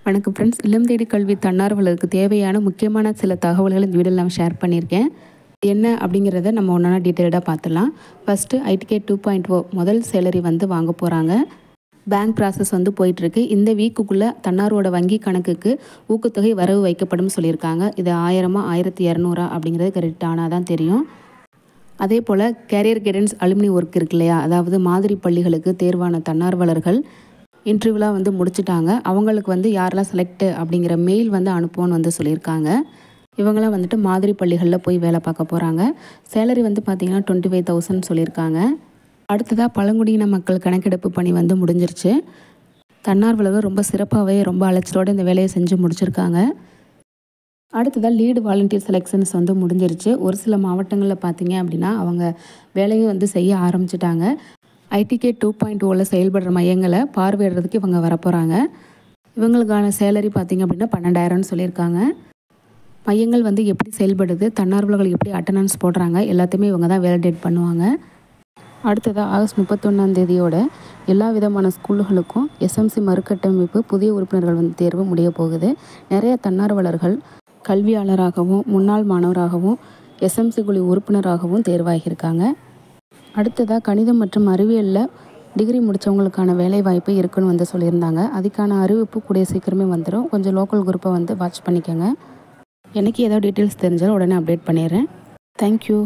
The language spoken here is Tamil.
வணக்கம் ஃப்ரெண்ட்ஸ். இல்லம் தேடி கல்வி தன்னார்வலருக்கு தேவையான முக்கியமான சில தகவல்களை இந்த வீடியோவில் நான் ஷேர் பண்ணியிருக்கேன். என்ன அப்படிங்கிறத நம்ம ஒன்றா டீட்டெயில்டாக பார்த்துடலாம். ஃபஸ்ட்டு ஐடிகேட் 2.0 முதல் சேலரி வந்து வாங்க போகிறாங்க. பேங்க் ப்ராசஸ் வந்து போயிட்டுருக்கு. இந்த வீக்குக்குள்ளே தன்னார்வோட வங்கி கணக்குக்கு ஊக்கத்தொகை வரவு வைக்கப்படும் சொல்லியிருக்காங்க. இது 1000 1200 அப்படிங்கிறது கரெக்ட் ஆனால் தான் தெரியும். அதே போல் கேரியர் கைடன்ஸ் அலுமினி ஒர்க் இருக்கு இல்லையா, அதாவது மாதிரி பள்ளிகளுக்கு தேர்வான தன்னார்வலர்கள் இன்டர்வியூலாம் வந்து முடிச்சுட்டாங்க. அவங்களுக்கு வந்து யாரெல்லாம் செலக்ட் அப்படிங்கிற மெயில் வந்து அனுப்புவோன்னு வந்து சொல்லியிருக்காங்க. இவங்களாம் வந்துட்டு மாதிரி பள்ளிகளில் போய் வேலை பார்க்க போகிறாங்க. சேலரி வந்து பார்த்திங்கன்னா 25,000 சொல்லியிருக்காங்க. அடுத்ததாக பழங்குடியின மக்கள் கணக்கெடுப்பு பணி வந்து முடிஞ்சிருச்சு. தன்னார்வலர்கள் ரொம்ப சிறப்பாகவே ரொம்ப அலட்சியோடு இந்த வேலையை செஞ்சு முடிச்சிருக்காங்க. அடுத்ததாக லீடு வாலண்டியர் செலெக்ஷன்ஸ் வந்து முடிஞ்சிருச்சு. ஒரு சில மாவட்டங்களில் பார்த்திங்க அப்படின்னா அவங்க வேலையும் வந்து செய்ய ஆரம்பிச்சிட்டாங்க. ஐடிகேட் 2.0 செயல்படுற மையங்களை பார்வையிடுறதுக்கு இவங்க வரப்போகிறாங்க. இவங்களுக்கான சேலரி பார்த்திங்க அப்படின்னா 12,000 சொல்லியிருக்காங்க. மையங்கள் வந்து எப்படி செயல்படுது, தன்னார்வலர்கள் எப்படி அட்டண்டன்ஸ் போடுறாங்க, எல்லாத்தையுமே இவங்க தான் வேலிடேட் பண்ணுவாங்க. அடுத்ததாக ஆகஸ்ட் 31 எல்லா விதமான ஸ்கூல்களுக்கும் எஸ்எம்சி மறுகட்டமைப்பு புதிய உறுப்பினர்கள் வந்து தேர்வு முடிய போகுது. நிறைய தன்னார்வலர்கள் கல்வியாளராகவும் முன்னாள் மாணவராகவும் எஸ்எம்சி குழு உறுப்பினராகவும் தேர்வாகியிருக்காங்க. அடுத்ததாக கணிதம் மற்றும் அறிவியலில் டிகிரி முடித்தவங்களுக்கான வேலை வாய்ப்பு இருக்குன்னு வந்து சொல்லியிருந்தாங்க. அதுக்கான அறிவிப்பு கூடிய சீக்கிரமே வந்துடும். கொஞ்சம் லோக்கல் குரூப்பை வந்து வாட்ச் பண்ணிக்கோங்க. எனக்கு ஏதாவது டீட்டெயில்ஸ் தெரிஞ்சாலும் உடனே அப்டேட் பண்ணிடுறேன். தேங்க்யூ.